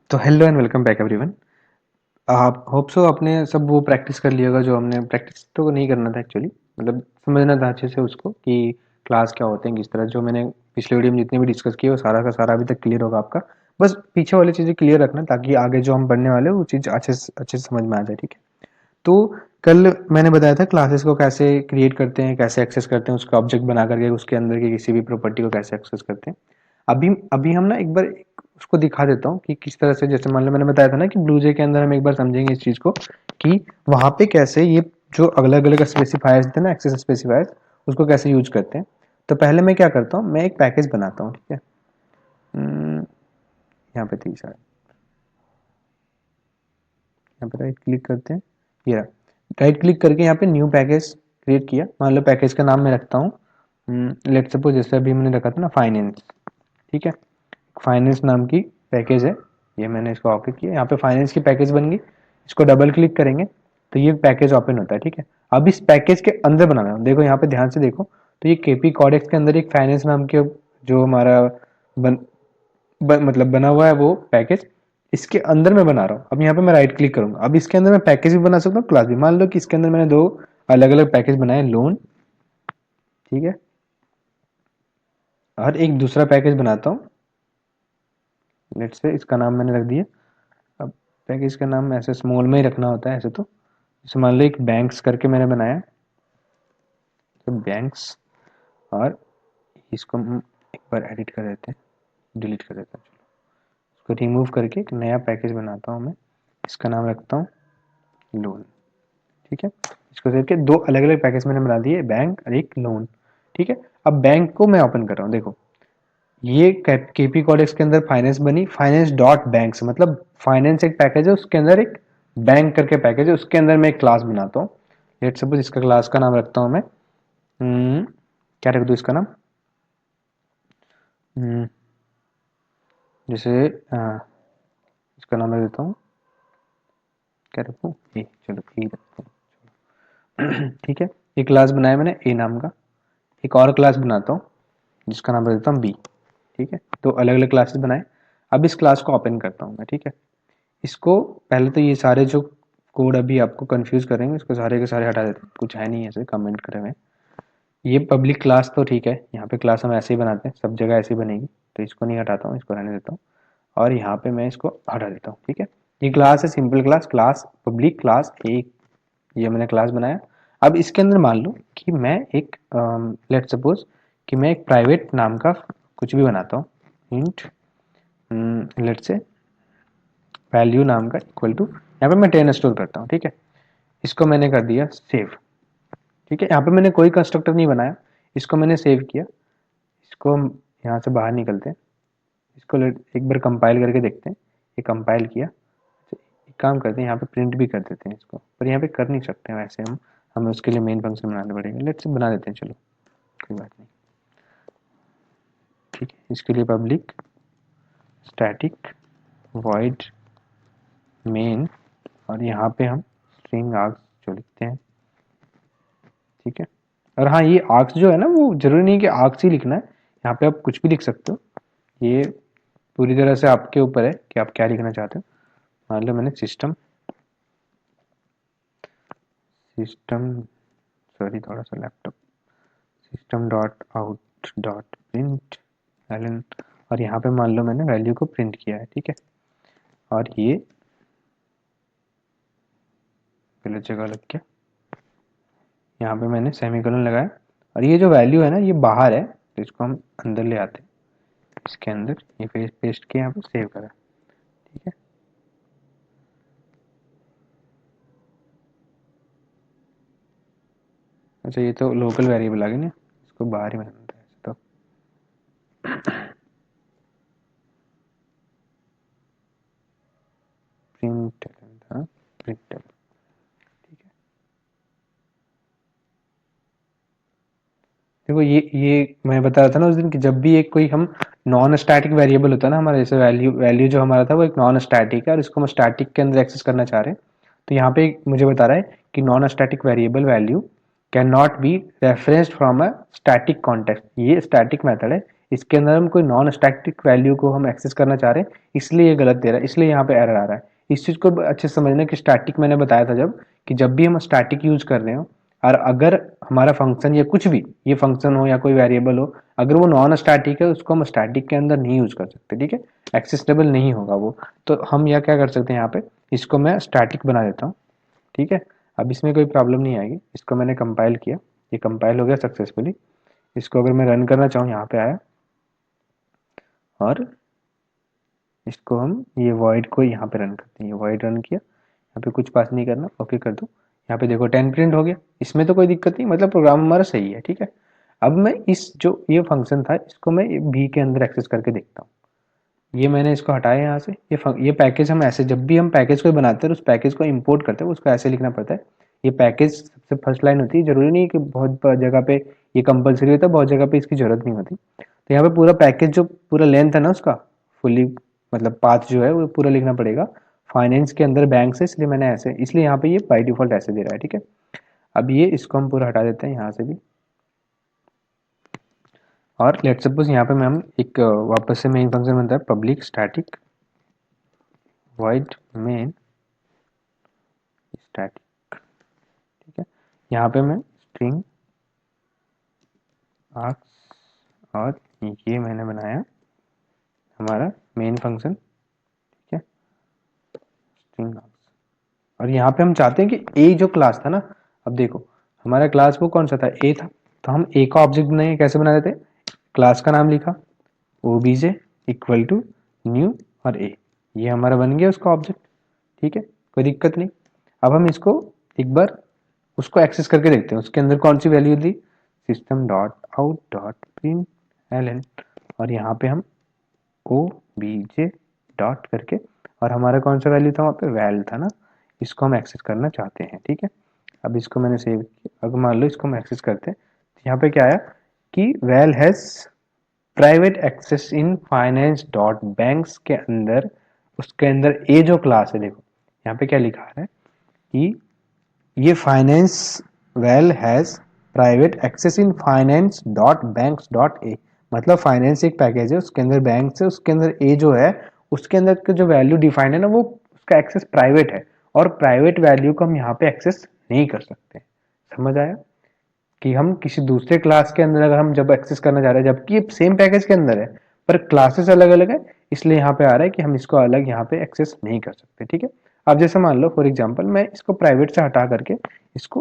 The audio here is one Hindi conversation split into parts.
तो hello and welcome back everyone. आप होप सो आपने सब वो प्रैक्टिस कर लिया होगा जो हमने प्रैक्टिस तो नहीं करना था एक्चुअली, मतलब समझना था अच्छे से उसको कि क्लास क्या होते हैं किस तरह। जो मैंने पिछले वीडियो में जितने भी डिस्कस किए वो सारा का सारा अभी तक क्लियर होगा आपका। बस पीछे वाली चीज़ें क्लियर रखना ताकि आगे जो हम पढ़ने वाले हैं वो चीज़ अच्छे से समझ में आ जाए, ठीक है। तो कल मैंने बताया था क्लासेस को कैसे क्रिएट करते हैं, कैसे एक्सेस करते हैं, उसका ऑब्जेक्ट बना करके उसके अंदर की किसी भी प्रॉपर्टी को कैसे एक्सेस करते हैं। अभी अभी हम ना एक बार उसको दिखा देता हूँ कि किस तरह से, जैसे मान लो मैंने बताया था ना कि ब्लूजे के अंदर हम एक बार समझेंगे इस चीज़ को कि वहाँ पे कैसे ये जो अलग अलग स्पेसिफायर्स थे ना, एक्सेस स्पेसिफायर्स, उसको कैसे यूज करते हैं। तो पहले मैं क्या करता हूँ, मैं एक पैकेज बनाता हूँ, ठीक है। यहाँ पे थी शायद, यहाँ पे राइट क्लिक करते हैं, ये रहा। राइट क्लिक करके यहाँ पे न्यू पैकेज क्रिएट किया। मान लो पैकेज का नाम मैं रखता हूँ, लेट सपोज जैसे अभी मैंने रखा था ना फाइनेंस, ठीक है। फाइनेंस नाम की पैकेज है, ये मैंने इसको ओके किया। यहाँ पे फाइनेंस की पैकेज बन गई। इसको डबल क्लिक करेंगे तो ये पैकेज ओपन होता है, ठीक है। अब इस पैकेज के अंदर बनाना है, देखो यहाँ पे ध्यान से देखो, तो ये केपी कॉडेक्स के अंदर एक फाइनेंस नाम के जो हमारा मतलब बना हुआ है वो पैकेज, इसके अंदर मैं बना रहा हूँ। अब यहाँ पे मैं राइट क्लिक करूंगा, अब इसके अंदर मैं पैकेज भी बना सकता हूँ, क्लास भी। मान लो कि इसके अंदर मैंने दो अलग अलग पैकेज बनाए, लोन, ठीक है, और एक दूसरा पैकेज बनाता हूँ। लेट्स से इसका नाम मैंने रख दिया। अब पैकेज का नाम ऐसे स्मॉल में ही रखना होता है ऐसे तो। जैसे मान लो एक बैंक्स करके मैंने बनाया, तो बैंक्स, और इसको हम एक बार एडिट कर देते हैं, डिलीट कर देते हैं, चलो इसको रिमूव करके एक नया पैकेज बनाता हूँ मैं। इसका नाम रखता हूँ लोन, ठीक है। इसको करके दो अलग अलग पैकेज मैंने बना दिए, बैंक और एक लोन, ठीक है। अब बैंक को मैं ओपन कर रहा हूँ, देखो ये केपी कॉडेक्स के अंदर फाइनेंस बनी, फाइनेंस डॉट बैंक्स, मतलब फाइनेंस एक पैकेज है, उसके अंदर एक बैंक करके पैकेज है, उसके अंदर मैं एक क्लास बनाता हूँ। लेट सपोज इसका क्लास का नाम रखता हूँ मैं, क्या रख दूँ इसका नाम, हम्म, जैसे इसका नाम रख देता हूँ, क्या रखूँ, ए, चलो ए रखते हैं। ठीक है, एक क्लास बनाया मैंने ए नाम का। एक और क्लास बनाता हूँ जिसका नाम रख देता हूँ बी, ठीक है। तो अलग अलग क्लासेस बनाए। अब इस क्लास को ओपन करता हूँ मैं, ठीक है। इसको पहले तो ये सारे जो कोड अभी आपको कंफ्यूज करेंगे इसको सारे के सारे हटा देते हैं, कुछ है नहीं ऐसे कमेंट करे हुए। ये पब्लिक क्लास तो ठीक है, यहाँ पे क्लास हम ऐसे ही बनाते हैं, सब जगह ऐसे ही बनेगी, तो इसको नहीं हटाता हूँ, इसको रहने देता हूँ। और यहाँ पे मैं इसको हटा देता हूँ, ठीक है। ये क्लास है, simple class, class public class एक, ये मैंने क्लास बनाया। अब इसके अंदर मान लो कि मैं एक लेट सपोज कि मैं एक प्राइवेट नाम का कुछ भी बनाता हूँ, इंट लेट से वैल्यू नाम का इक्वल टू, यहाँ पे मैं 10 स्टोर करता हूँ, ठीक है। इसको मैंने कर दिया सेव, ठीक है। यहाँ पे मैंने कोई कंस्ट्रक्टर नहीं बनाया, इसको मैंने सेव किया। इसको हम यहाँ से बाहर निकलते हैं, इसको एक बार कंपाइल करके देखते हैं। ये कंपाइल किया, तो एक काम करते हैं, यहाँ पे प्रिंट भी कर देते हैं इसको, पर यहाँ पे कर नहीं सकते हैं वैसे हम, हमें उसके लिए मेन फंक्शन बनाना पड़ेगा। लेट्स से बना देते हैं, चलो कोई बात नहीं, ठीक है। इसके लिए पब्लिक स्टैटिक वॉइड मेन, और यहाँ पे हम स्ट्रिंग आर्क्स जो लिखते हैं, ठीक है। और हाँ, ये आर्क्स जो है ना वो जरूरी नहीं कि आर्क्स ही लिखना है, यहाँ पे आप कुछ भी लिख सकते हो। ये पूरी तरह से आपके ऊपर है कि आप क्या लिखना चाहते हो। मान लो मैंने सिस्टम सिस्टम सॉरी थोड़ा सा laptop, system dot out dot println, और यहाँ पे मान लो मैंने वैल्यू को प्रिंट किया है, ठीक है। और ये गलत जगह लग गया, यहाँ पे मैंने सेमीकोलन लगाया, और ये जो वैल्यू है ना ये बाहर है, तो इसको हम अंदर ले आते हैं, इसके अंदर ये पेस्ट किया, यहाँ पे सेव करा, ठीक है। अच्छा ये तो लोकल वेरिएबल आ गया ना, इसको बाहर ही बनाना था ऐसे तो। प्रिंट था, प्रिंट, ठीक है। देखो ये मैं बता रहा था ना उस दिन कि जब भी एक कोई हम नॉन स्टैटिक वेरिएबल होता है ना हमारा, जैसे वैल्यू वैल्यू जो हमारा था वो एक नॉन स्टैटिक है और इसको हम स्टैटिक के अंदर एक्सेस करना चाह रहे हैं, तो यहाँ पे मुझे बता रहा है कि non static variable value can not B referenced from a static context. ये स्टैटिक मेथड है, इसके अंदर हम कोई नॉन स्टैटिक वैल्यू को हम एक्सेस करना चाह रहे हैं, इसलिए ये गलत दे रहा है, इसलिए यहाँ पे एरर आ रहा है। इस चीज़ को अच्छे से समझना कि स्टैटिक मैंने बताया था जब, कि जब भी हम स्टैटिक यूज कर रहे हो और अगर हमारा फंक्शन या कुछ भी, ये फंक्शन हो या कोई वेरिएबल हो, अगर वो नॉन स्टैटिक है उसको हम स्टैटिक के अंदर नहीं यूज कर सकते, ठीक है, एक्सेसिबल नहीं होगा वो। तो हम यह क्या कर सकते हैं, यहाँ पे इसको मैं स्टैटिक बना देता हूँ, ठीक है। अब इसमें कोई प्रॉब्लम नहीं आएगी। इसको मैंने कंपाइल किया, ये कंपाइल हो गया सक्सेसफुली। इसको अगर मैं रन करना चाहूँ, यहाँ पे आया और इसको हम ये वॉइड को यहाँ पे रन करते हैं, ये वॉइड रन किया, यहाँ पे कुछ पास नहीं करना, ओके कर दो। यहाँ पे देखो 10 प्रिंट हो गया, इसमें तो कोई दिक्कत नहीं, मतलब प्रोग्राम हमारा सही है, ठीक है। अब मैं इस जो ये फंक्शन था इसको मैं भी के अंदर एक्सेस करके देखता हूँ। ये मैंने इसको हटाया यहाँ से, ये पैकेज हम ऐसे, जब भी हम पैकेज को बनाते हैं उस पैकेज को इंपोर्ट करते हैं उसको ऐसे लिखना पड़ता है। ये पैकेज सबसे फर्स्ट लाइन होती है, जरूरी नहीं कि बहुत जगह पे ये कंपलसरी होता है, बहुत जगह पे इसकी जरूरत नहीं होती। तो यहाँ पे पूरा पैकेज जो पूरा लेंथ है ना उसका फुली, मतलब पाथ जो है वो पूरा लिखना पड़ेगा फाइनेंस के अंदर बैंक से, इसलिए मैंने ऐसे, इसलिए यहाँ पे ये बाई डिफॉल्ट ऐसे दे रहा है, ठीक है। अब ये इसको हम पूरा हटा देते हैं यहाँ से भी, और लेट सपोज यहाँ पे मैं हम एक वापस से मेन फंक्शन बनता है public static void main static, ठीक है। यहाँ पे मैं स्ट्रिंग आर्क्स और ये मैंने बनाया हमारा मेन फंक्शन, ठीक है, स्ट्रिंग आर्क्स। और यहाँ पे हम चाहते हैं कि ए जो क्लास था ना, अब देखो हमारा क्लास वो कौन सा था, ए था, तो हम ए का ऑब्जेक्ट बनाएंगे, कैसे बना देते, क्लास का नाम लिखा obj इक्वल टू न्यू और ए, ये हमारा बन गया उसका ऑब्जेक्ट, ठीक है, कोई दिक्कत नहीं। अब हम इसको एक बार उसको एक्सेस करके देखते हैं, उसके अंदर कौन सी वैल्यू दी, system dot out dot print L, और यहाँ पे हम ओ बी जे डॉट करके, और हमारा कौन सा वैल्यू था वहाँ पे, वैल था ना, इसको हम एक्सेस करना चाहते हैं, ठीक है। अब इसको मैंने सेव किया, अगर मान लो इसको हम एक्सेस करते हैं तो यहाँ पे क्या आया कि well has private access in finance dot banks के अंदर, उसके अंदर ए जो क्लास है, देखो यहाँ पे क्या लिखा है कि ये finance well has private access in finance dot banks dot A, मतलब फाइनेंस एक पैकेज है, उसके अंदर बैंक है, उसके अंदर ए जो है, उसके अंदर का जो वैल्यू डिफाइंड है ना, वो उसका एक्सेस प्राइवेट है, और प्राइवेट वैल्यू को हम यहाँ पे एक्सेस नहीं कर सकते। समझ आया कि हम किसी दूसरे क्लास के अंदर अगर हम जब एक्सेस करना चाह रहे हैं, जबकि ये सेम पैकेज के अंदर है पर क्लासेस अलग अलग है, इसलिए यहाँ पे आ रहा है कि हम इसको अलग यहाँ पे एक्सेस नहीं कर सकते, ठीक है। अब जैसे मान लो फॉर एग्जांपल मैं इसको प्राइवेट से हटा करके इसको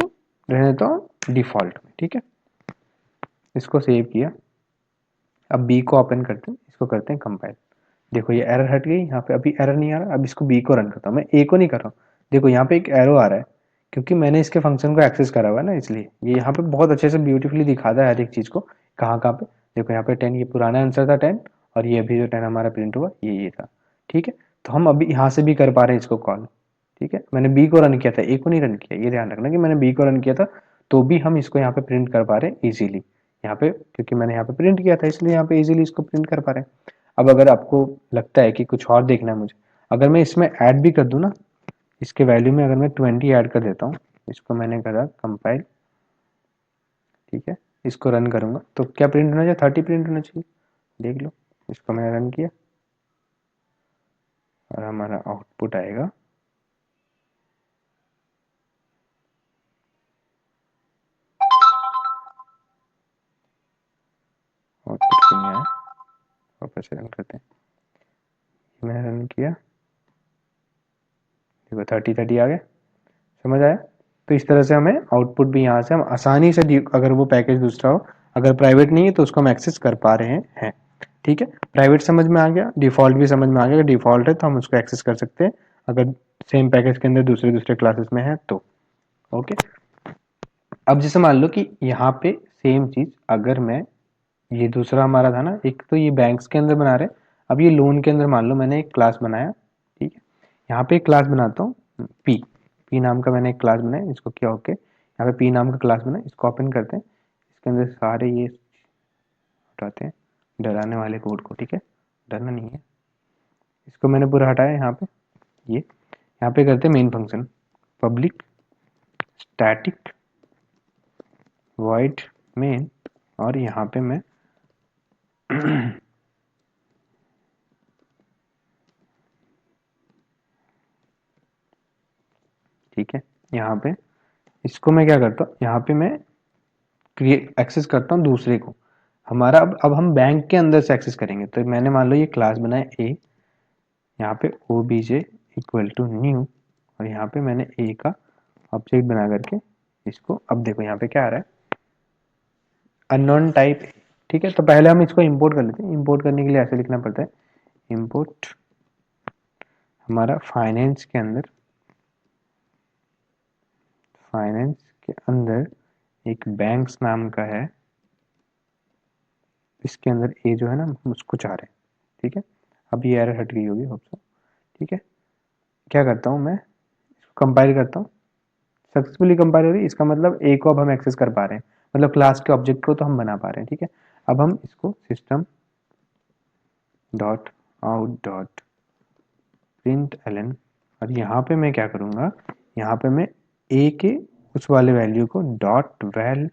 रहने देता हूँ डिफॉल्ट में, ठीक है। इसको सेव किया, अब बी को ओपन करते हैं, इसको करते हैं कंपाइल। देखो ये एरर हट गई, यहाँ पे अभी एरर नहीं आ रहा। अब इसको बी को रन करता हूँ, मैं ए को नहीं कर रहा हूँ, देखो यहाँ पे एक एरो आ रहा है क्योंकि मैंने इसके फंक्शन को एक्सेस करा हुआ है ना, इसलिए ये यहाँ पे बहुत अच्छे से ब्यूटीफुली दिखाता है हर एक चीज को, कहाँ कहाँ पे। देखो यहाँ पे 10, ये पुराना आंसर था 10, और ये अभी जो 10 हमारा प्रिंट हुआ ये था, ठीक है। तो हम अभी यहाँ से भी कर पा रहे हैं इसको कॉल, ठीक है। मैंने बी को रन किया था, ए को नहीं रन किया, ये ध्यान रखना कि मैंने बी को रन किया था तो भी हम इसको यहाँ पे प्रिंट कर पा रहे हैं इजीली, यहाँ पे क्योंकि मैंने यहाँ पे प्रिंट किया था इसलिए यहाँ पे इजीली इसको प्रिंट कर पा रहे हैं। अब अगर आपको लगता है कि कुछ और देखना है मुझे, अगर मैं इसमें ऐड भी कर दूं ना, इसके वैल्यू में अगर मैं 20 ऐड कर देता हूँ, इसको मैंने करा कंपाइल, ठीक है, इसको रन करूंगा तो क्या प्रिंट होना चाहिए, 30 प्रिंट होना चाहिए, देख लो। इसको मैंने रन किया और हमारा आउटपुट आएगा आउटपुट क्यों नहीं आया, वापस से रन करते हैं। मैंने रन किया, देखो 30 आ गया, समझ आया। तो इस तरह से हमें आउटपुट भी यहाँ से हम आसानी से, अगर वो पैकेज दूसरा हो, अगर प्राइवेट नहीं है तो उसको हम एक्सेस कर पा रहे हैं, ठीक है। प्राइवेट समझ में आ गया, डिफॉल्ट भी समझ में आ गया, अगर डिफॉल्ट है तो हम उसको एक्सेस कर सकते हैं, अगर सेम पैकेज के अंदर दूसरे दूसरे क्लासेस में है तो, ओके। अब जैसे मान लो कि यहाँ पे सेम चीज अगर मैं, ये दूसरा हमारा था ना, एक तो ये बैंक्स के अंदर बना रहे, अब ये लोन के अंदर मान लो मैंने एक क्लास बनाया, ठीक है। यहाँ पे एक क्लास बनाता हूँ पी, पी नाम का मैंने एक क्लास बनाया, इसको क्या ओके, यहाँ पे पी नाम का क्लास बनाया, इसको ओपन करते हैं, इसके अंदर सारे ये हटाते हैं डराने वाले कोड को, ठीक है, डरना नहीं है। इसको मैंने पूरा हटाया, यहाँ पे ये यहाँ पे करते हैं main function public static void main, और यहाँ पे मैं ठीक है, यहाँ पे इसको मैं क्या करता हूँ, यहाँ पे मैं क्रिएट एक्सेस करता हूँ दूसरे को। हमारा अब हम बैंक के अंदर से एक्सेस करेंगे। तो मैंने मान लो ये क्लास बनाया ए, यहाँ पे obj इक्वल टू न्यू, और यहाँ पे मैंने ए का ऑब्जेक्ट बना करके इसको, अब देखो यहाँ पे क्या आ रहा है, अननोन टाइप। ठीक है, तो पहले हम इसको इंपोर्ट कर लेते हैं। इंपोर्ट करने के लिए ऐसे लिखना पड़ता है, इंपोर्ट हमारा फाइनेंस के अंदर, फाइनेंस के अंदर एक बैंक्स नाम का है, इसके अंदर ए जो है ना उसको चाह रहे हैं। ठीक है, अब ये एरर हट गई होगी होप सो। ठीक है, क्या करता हूँ मैं, इसको कंपाइल करता हूँ, सक्सेसफुली कंपाइल हो रही है, इसका मतलब ए को अब हम एक्सेस कर पा रहे हैं, मतलब क्लास के ऑब्जेक्ट को तो हम बना पा रहे हैं। ठीक है, अब हम इसको system dot out dot println, और यहाँ पे मैं क्या करूँगा, यहाँ पे मैं ए के उस वाले वैल्यू को डॉट वैल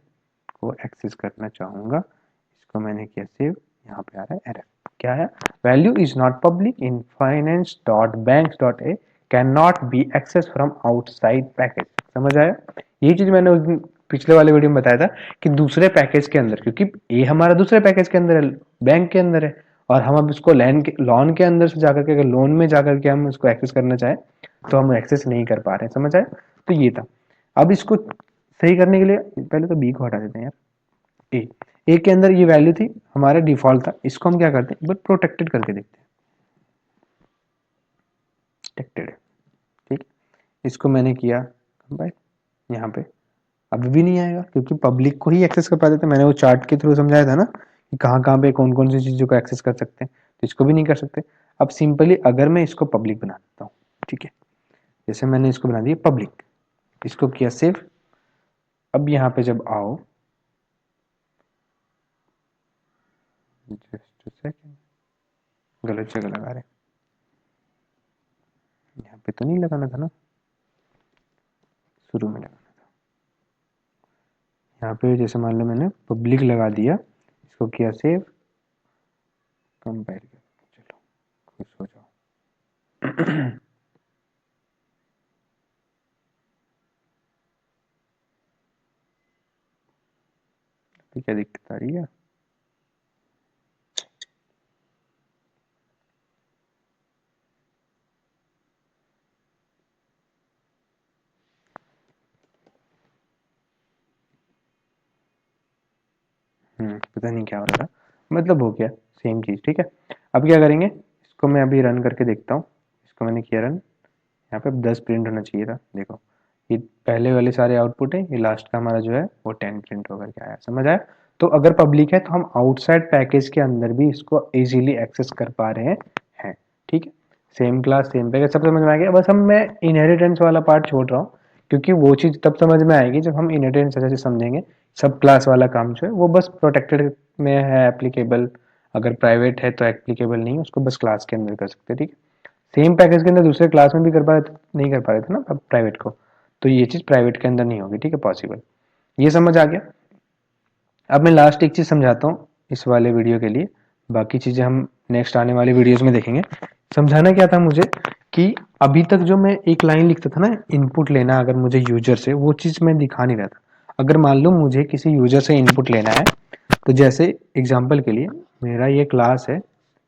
को एक्सेस करना चाहूँगा। इसको मैंने किया सेव, यहाँ पे आ रहा है एरर, क्या है, value is not public in finance dot banks dot A can not be access from outside package. समझ आया? ये चीज मैंने उस दिन पिछले वाले वीडियो में बताया था कि दूसरे पैकेज के अंदर, क्योंकि ए हमारा दूसरे पैकेज के अंदर है, बैंक के अंदर है, और हम अब इसको लोन के अंदर से जाकर के, अगर लोन में जाकर के हम इसको एक्सेस करना चाहें तो हम एक्सेस नहीं कर पा रहे हैं। समझ आए? तो ये था। अब इसको सही करने के लिए पहले तो बी को हटा देते हैं यार। ए के अंदर ये वैल्यू थी, हमारा डिफॉल्ट था, इसको हम क्या करते हैं, बट प्रोटेक्टेड करके देखते हैं। प्रोटेक्टेड है, ठीक, इसको मैंने किया भाई, यहाँ पे अभी भी नहीं आएगा क्योंकि पब्लिक को ही एक्सेस कर पाते थे। मैंने वो चार्ट के थ्रू समझाया था ना कि कहाँ कहाँ पे कौन कौन सी चीज़ों को एक्सेस कर सकते हैं, तो इसको भी नहीं कर सकते। अब सिंपली अगर मैं इसको पब्लिक बना देता हूँ, ठीक है, जैसे मैंने इसको बना दिया पब्लिक, इसको किया सेव। अब यहाँ पे जब आओ, जस्ट सेकंड, गलत जगह लगा रहे, यहाँ पे तो नहीं लगाना था ना, शुरू में लगाना था। यहाँ पे जैसे मान लो मैंने पब्लिक लगा दिया, इसको किया सेव, कंपेयर किया, चलो खुश हो जाओ। तो क्या दिक्कत आ रही है? पता नहीं क्या हो रहा था, मतलब हो गया सेम चीज़। ठीक है, अब क्या करेंगे, इसको मैं अभी रन करके देखता हूँ। इसको मैंने किया रन, यहाँ पे 10 प्रिंट होना चाहिए था, देखो ये पहले वाले सारे आउटपुट है, ये लास्ट का हमारा जो है वो 10 प्रिंट होकर के आया। समझ आया? तो अगर पब्लिक है तो हम आउटसाइड पैकेज के अंदर भी इसको इजीली एक्सेस कर पा रहे हैं। ठीक है, सेम क्लास सेम पैकेज, सब समझ में आ गया। बस हम मैं इनहेरिटेंस वाला पार्ट छोड़ रहा हूँ, क्योंकि वो चीज़ तब समझ में आएगी जब हम इनहेरिटेंस अच्छे से समझेंगे। सब क्लास वाला काम जो है वो बस प्रोटेक्टेड में है एप्लीकेबल, अगर प्राइवेट है तो एप्लीकेबल नहीं, उसको बस क्लास के अंदर कर सकते हैं। ठीक है, सेम पैकेज के अंदर दूसरे क्लास में भी कर पा रहे थे, नहीं कर पा रहे थे ना अब प्राइवेट को, तो ये चीज़ प्राइवेट के अंदर नहीं होगी। ठीक है, पॉसिबल, ये समझ आ गया। अब मैं लास्ट एक चीज़ समझाता हूँ इस वाले वीडियो के लिए, बाकी चीज़ें हम नेक्स्ट आने वाले वीडियोस में देखेंगे। समझाना क्या था मुझे कि अभी तक जो मैं एक लाइन लिखता था ना, इनपुट लेना अगर मुझे यूजर से, वो चीज़ मैं दिखा नहीं रहा था। अगर मान लो मुझे किसी यूजर से इनपुट लेना है, तो जैसे एग्जाम्पल के लिए मेरा ये क्लास है,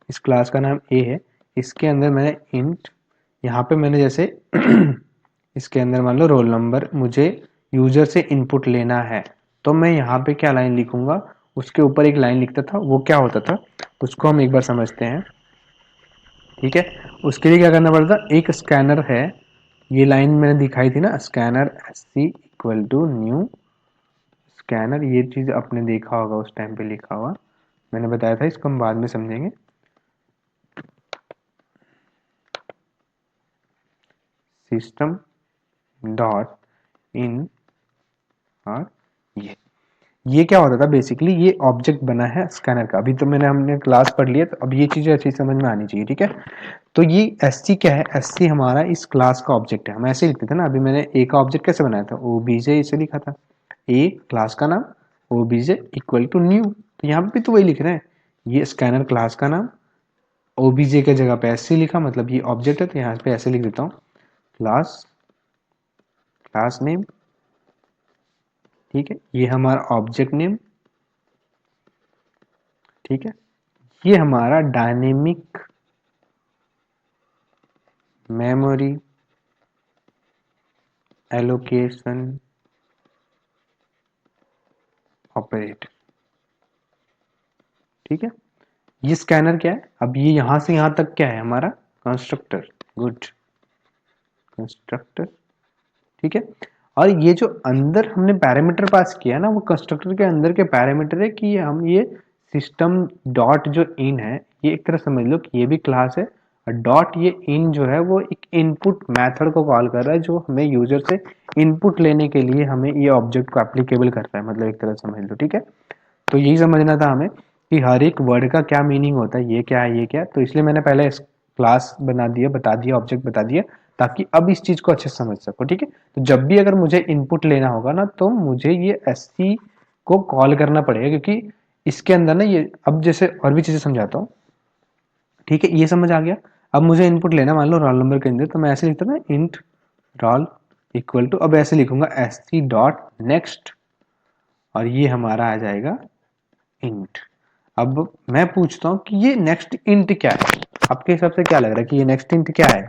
इस क्लास का नाम ए है, इसके अंदर मैंने इंट, यहाँ पे मैंने जैसे इसके अंदर मान लो रोल नंबर मुझे यूजर से इनपुट लेना है, तो मैं यहाँ पे क्या लाइन लिखूंगा, उसके ऊपर एक लाइन लिखता था, वो क्या होता था उसको हम एक बार समझते हैं। ठीक है, उसके लिए क्या करना पड़ता, एक स्कैनर है, ये लाइन मैंने दिखाई थी ना, scanner S C equal to new scanner, ये चीज़ आपने देखा होगा उस टाइम पे लिखा हुआ, मैंने बताया था, इसको हम बाद में समझेंगे। सिस्टम डॉट इन, और ये क्या होता था बेसिकली, ये ऑब्जेक्ट बना है स्कैनर का। अभी तो हमने क्लास पढ़ लिया, तो अब ये चीजें अच्छी समझ में आनी चाहिए। ठीक है, तो ये एस सी क्या है, एस सी हमारा इस क्लास का ऑब्जेक्ट है, हम ऐसे लिखते थे ना। अभी मैंने ए का ऑब्जेक्ट कैसे बनाया था, ओबीजे इसे लिखा था, ए क्लास का नाम, ओबीजे इक्वल टू न्यू, तो यहाँ पे भी तो वही लिख रहे हैं, ये स्कैनर क्लास का नाम, ओबीजे के जगह पे एससी लिखा, मतलब ये ऑब्जेक्ट है तो यहाँ पे ऐसे लिख देता हूँ क्लास, क्लास नेम, ठीक है, ये हमारा ऑब्जेक्ट नेम, ठीक है, ये हमारा डायनेमिक मेमोरी एलोकेशन ऑपरेटर, ठीक है। ये स्कैनर क्या है, अब ये यहां से यहां तक क्या है हमारा कंस्ट्रक्टर, गुड, कंस्ट्रक्टर, ठीक है। और ये जो अंदर हमने पैरामीटर पास किया ना, वो कंस्ट्रक्टर के अंदर के पैरामीटर है कि हम ये सिस्टम डॉट जो इन है, ये एक तरह समझ लो कि ये भी क्लास है, और डॉट ये इन जो है वो एक इनपुट मेथड को कॉल कर रहा है जो हमें यूजर से इनपुट लेने के लिए हमें ये ऑब्जेक्ट को एप्लीकेबल करता है, मतलब एक तरह समझ लो, ठीक है। तो यही समझना था हमें कि हर एक वर्ड का क्या मीनिंग होता है, ये क्या है, ये क्या है। तो इसलिए मैंने पहले क्लास बना दिया, बता दिया, ऑब्जेक्ट बता दिया, ताकि अब इस चीज को अच्छे से समझ सको, ठीक है। तो जब भी अगर मुझे इनपुट लेना होगा ना, तो मुझे ये एससी को कॉल करना पड़ेगा, क्योंकि इसके अंदर ना ये, अब जैसे और भी चीजें समझाता हूँ, ठीक है, ये समझ आ गया। अब मुझे इनपुट लेना, मान लो रोल नंबर के अंदर, तो मैं ऐसे लिखता ना इंट रोल इक्वल टू, अब ऐसे लिखूंगा एस सी डॉट नेक्स्ट, और ये हमारा आ जाएगा इंट। अब मैं पूछता हूँ कि ये नेक्स्ट इंट क्या है, आपके हिसाब से क्या लग रहा है कि ये नेक्स्ट इंट क्या है।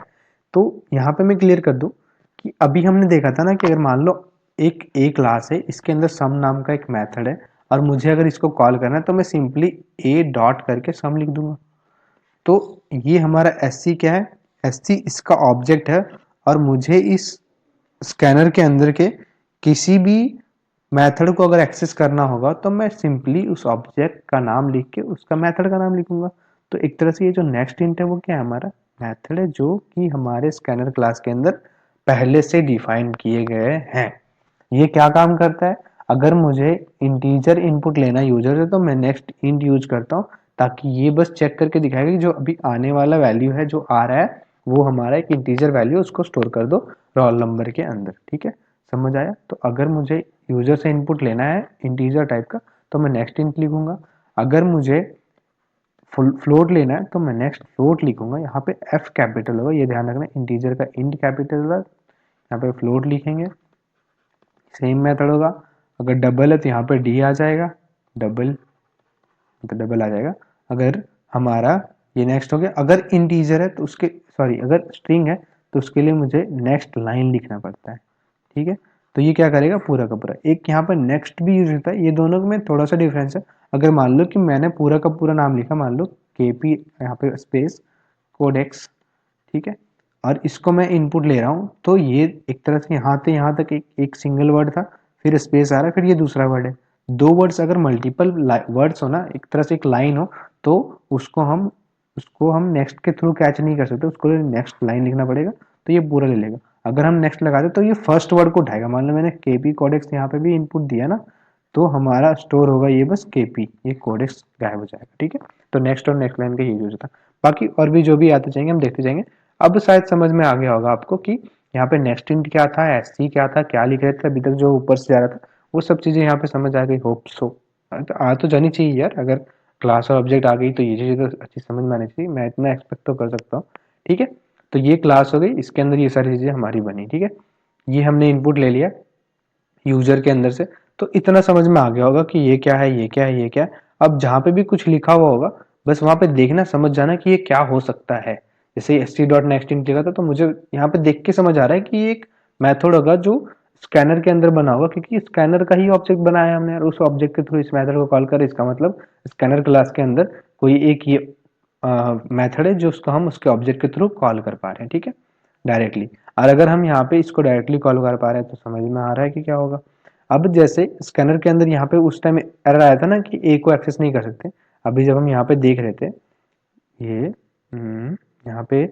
तो यहाँ पे मैं क्लियर कर दूं कि अभी हमने देखा था ना कि अगर मान लो एक ए क्लास है, इसके अंदर सम नाम का एक मेथड है, और मुझे अगर इसको कॉल करना है तो मैं सिंपली ए डॉट करके सम लिख दूंगा। तो ये हमारा एस सी क्या है, एस सी इसका ऑब्जेक्ट है, और मुझे इस स्कैनर के अंदर के किसी भी मेथड को अगर एक्सेस करना होगा तो मैं सिंपली उस ऑब्जेक्ट का नाम लिख के उसका मेथड का नाम लिखूंगा। तो एक तरह से ये जो नेक्स्ट इंट है वो क्या है, हमारा मेथड है जो कि हमारे स्कैनर क्लास के अंदर पहले से डिफाइन किए गए हैं। ये क्या काम करता है, अगर मुझे इंटीजर इनपुट लेना यूजर से तो मैं नेक्स्ट इंट यूज करता हूँ, ताकि ये बस चेक करके दिखाएगा कि जो अभी आने वाला वैल्यू है जो आ रहा है वो हमारा एक इंटीजर वैल्यू, उसको स्टोर कर दो रोल नंबर के अंदर, ठीक है, समझ आया। तो अगर मुझे यूजर से इनपुट लेना है इंटीजर टाइप का तो मैं नेक्स्ट इंट लिखूंगा, अगर मुझे फुल फ्लोट लेना है तो मैं नेक्स्ट फ्लोट लिखूंगा, यहाँ पे एफ कैपिटल होगा, ये ध्यान रखना, इंटीजर का इंट कैपिटल होगा, यहाँ पे फ्लोट लिखेंगे, सेम मेथड होगा। अगर डबल है तो यहाँ पे डी आ जाएगा, डबल तो डबल आ जाएगा। अगर हमारा ये नेक्स्ट हो गया, अगर इंटीजर है तो उसके, सॉरी, अगर स्ट्रिंग है तो उसके लिए मुझे नेक्स्ट लाइन लिखना पड़ता है, ठीक है। तो ये क्या करेगा, पूरा का पूरा, एक यहाँ पर नेक्स्ट भी यूज होता है, ये दोनों में थोड़ा सा डिफरेंस है। अगर मान लो कि मैंने पूरा का पूरा नाम लिखा, मान लो केपी यहाँ पे स्पेस कोडेक्स, ठीक है, और इसको मैं इनपुट ले रहा हूँ, तो ये एक तरह से यहाँ तक एक सिंगल वर्ड था, फिर स्पेस आ रहा है, फिर ये दूसरा वर्ड है। दो वर्ड्स अगर मल्टीपल वर्ड्स हो ना, एक तरह से एक लाइन हो, तो उसको हम नेक्स्ट के थ्रू कैच नहीं कर सकते, उसको नेक्स्ट लाइन लिखना पड़ेगा, तो ये पूरा ले लेगा। अगर हम नेक्स्ट लगा दे तो ये फर्स्ट वर्ड को उठाएगा, मान लो मैंने केपी कोडेक्स यहाँ पे भी इनपुट दिया ना, तो हमारा स्टोर होगा ये बस केपी, ये कोडेक्स गायब हो जाएगा, ठीक है। तो नेक्स्ट और नेक्स्ट लाइन का यूज होता है। बाकी और भी जो भी आते जाएंगे हम देखते जाएंगे। अब शायद समझ में आ गया होगा आपको कि यहाँ पे नेक्स्ट इंट क्या था, एससी क्या था, क्या लिख रहे थे अभी तक जो ऊपर से जा रहा था, वो सब चीजें यहाँ पे समझ आ गई, होप सो। आ तो जानी चाहिए यार, अगर क्लास और ऑब्जेक्ट आ गई तो ये चीजें तो अच्छी समझ में आनी चाहिए, मैं इतना एक्सपेक्ट तो कर सकता हूँ, ठीक है। तो ये क्लास हो गई, इसके अंदर ये सारी चीजें हमारी बनी, ठीक है। ये हमने इनपुट ले लिया यूजर के अंदर से, तो इतना समझ में आ गया होगा कि ये क्या है, ये क्या है, ये क्या है। अब जहां पे भी कुछ लिखा हुआ होगा, बस वहां पे देखना, समझ जाना कि ये क्या हो सकता है। जैसे S T dot next in लिखा था, तो मुझे यहाँ पे देख के समझ आ रहा है कि ये एक मेथड होगा जो स्कैनर के अंदर बना होगा, क्योंकि स्कैनर का ही ऑब्जेक्ट बनाया हमने, और उस ऑब्जेक्ट के थ्रू इस मेथड को कॉल कर, इसका मतलब स्कैनर क्लास के अंदर कोई एक ये मेथड है जो उसको हम उसके ऑब्जेक्ट के थ्रू कॉल कर पा रहे हैं, ठीक है, डायरेक्टली। और अगर हम यहाँ पे इसको डायरेक्टली कॉल कर पा रहे हैं तो समझ में आ रहा है कि क्या होगा। अब जैसे स्कैनर के अंदर यहाँ पे उस टाइम एरर आया था ना कि ए को एक्सेस नहीं कर सकते, अभी जब हम यहाँ पे देख रहे थे ये यहाँ पे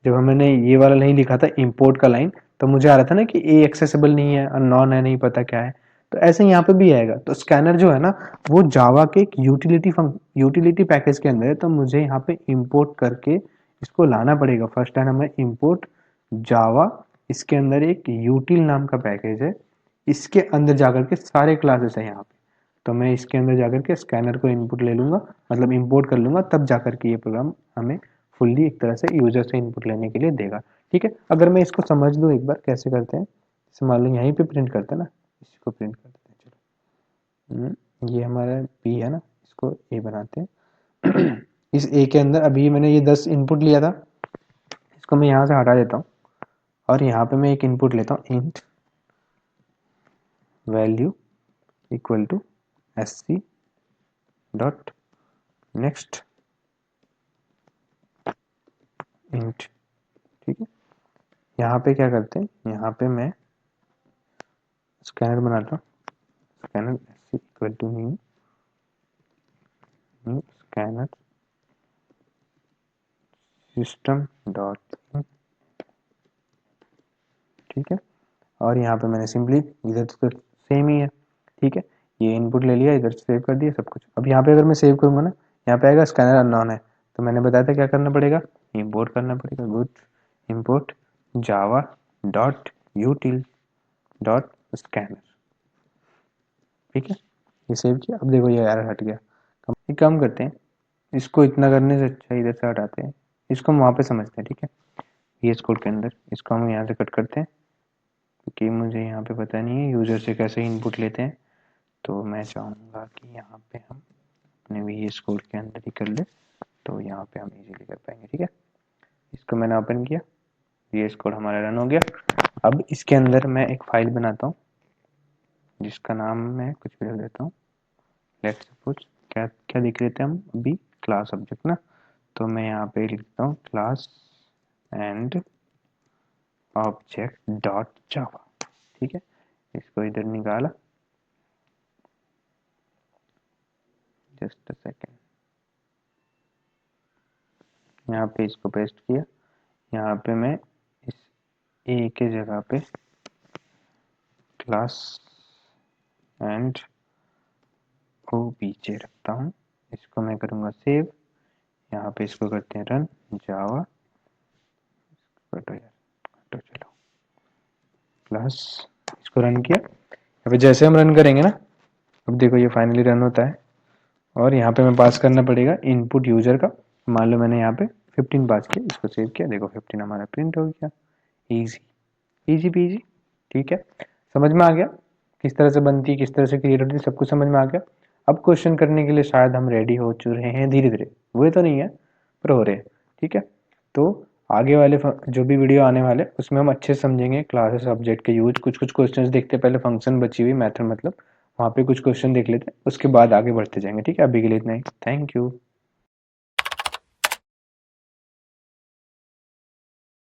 जब हमने ये वाला नहीं लिखा था इम्पोर्ट का लाइन, तो मुझे आ रहा था ना कि ए एक्सेसिबल नहीं है और नॉन है, नहीं पता क्या है। तो ऐसे यहाँ पे भी आएगा। तो स्कैनर जो है ना, वो जावा के एक यूटिलिटी पैकेज के अंदर है, तो मुझे यहाँ पे इम्पोर्ट करके इसको लाना पड़ेगा। फर्स्ट टाइम हमें इम्पोर्ट जावा, इसके अंदर एक यूटिल नाम का पैकेज है, इसके अंदर जाकर के सारे क्लासेस है यहाँ पे। तो मैं इसके अंदर जाकर के स्कैनर को इनपुट ले लूँगा, मतलब इंपोर्ट कर लूँगा, तब जाकर के ये प्रोग्राम हमें फुल्ली एक तरह से यूजर से इनपुट लेने के लिए देगा। ठीक है, अगर मैं इसको समझ लूँ एक बार कैसे करते हैं, जैसे मान लो यहीं पे प्रिंट करते हैं ना, इसको प्रिंट कर देते हैं। चलो ये हमारा बी है ना, इसको ए बनाते हैं। इस ए के अंदर अभी मैंने ये 10 इनपुट लिया था, इसको मैं यहाँ से हटा देता हूँ और यहाँ पे मैं एक इनपुट लेता हूँ, int value equal to sc dot next int. ठीक है, यहाँ पे क्या करते हैं, यहाँ पे मैं स्कैनर बनाता हूँ, scanner sc equal to new scanner system dot in. ठीक है, और यहाँ पे मैंने सिंपली इधर तो सेम ही है। ठीक है, ये इनपुट ले लिया, इधर सेव कर दिया सब कुछ। अब यहाँ पे अगर मैं सेव करूँगा ना, यहाँ पे आएगा स्कैनर अननोन है, तो मैंने बताया था क्या करना पड़ेगा, इंपोर्ट करना पड़ेगा। Good, import Java dot यूटिल dot scanner. ठीक है, ये सेव किया। अब देखो ये एरर हट गया। एक काम करते हैं, इसको इतना करने से अच्छा इधर से हटाते हैं, इसको हम वहाँ पे समझते हैं। ठीक है, ये इस कोड के अंदर इसको हम यहाँ से कट करते हैं, क्योंकि मुझे यहाँ पे पता नहीं है यूज़र से कैसे इनपुट लेते हैं, तो मैं चाहूँगा कि यहाँ पे हम अपने भी इस कोड के अंदर ही कर ले, तो यहाँ पे हम इजीली कर पाएंगे। ठीक है, इसको मैंने ओपन किया, ये कोड हमारा रन हो गया। अब इसके अंदर मैं एक फाइल बनाता हूँ जिसका नाम मैं कुछ भी रख देता हूँ। लेट्स सपोज क्या क्या लिख लेते हैं हम अभी, क्लास ऑब्जेक्ट ना, तो मैं यहाँ पे लिखता हूँ क्लास एंड ऑब्जेक्ट डॉट जावा। ठीक है, इसको इधर निकाला, जस्ट अ सेकेंड, यहाँ पे इसको पेस्ट किया, यहाँ पे मैं इस ए के जगह पे क्लास एंड ओबीजे रखता हूँ, इसको मैं करूँगा सेव, यहाँ पे इसको करते हैं रन जावा, तो चलो प्लस इसको रन किया। अभी जैसे हम रन करेंगे ना, अब देखो ये फाइनली रन होता है, और यहाँ पे मैं पास करना पड़ेगा इनपुट यूजर का। मान लो मैंने यहाँ पे 15 पास किया, इसको सेव किया, देखो 15 हमारा प्रिंट हो गया। Easy easy PG. ठीक है, समझ में आ गया किस तरह से बनती है, किस तरह से क्रिएट होती है, सब कुछ समझ में आ गया। अब क्वेश्चन करने के लिए शायद हम रेडी हो चुके हैं धीरे धीरे, हुए तो नहीं है पर हो रहे हैं। ठीक है, तो आगे वाले जो भी वीडियो आने वाले उसमें हम अच्छे से समझेंगे क्लासेस ऑब्जेक्ट के यूज। कुछ कुछ क्वेश्चंस देखते हैं, पहले फंक्शन बची हुई मेथड मतलब वहाँ पे कुछ क्वेश्चन देख लेते हैं, उसके बाद आगे बढ़ते जाएंगे। ठीक है, अभी के लिए इतना ही, थैंक यू।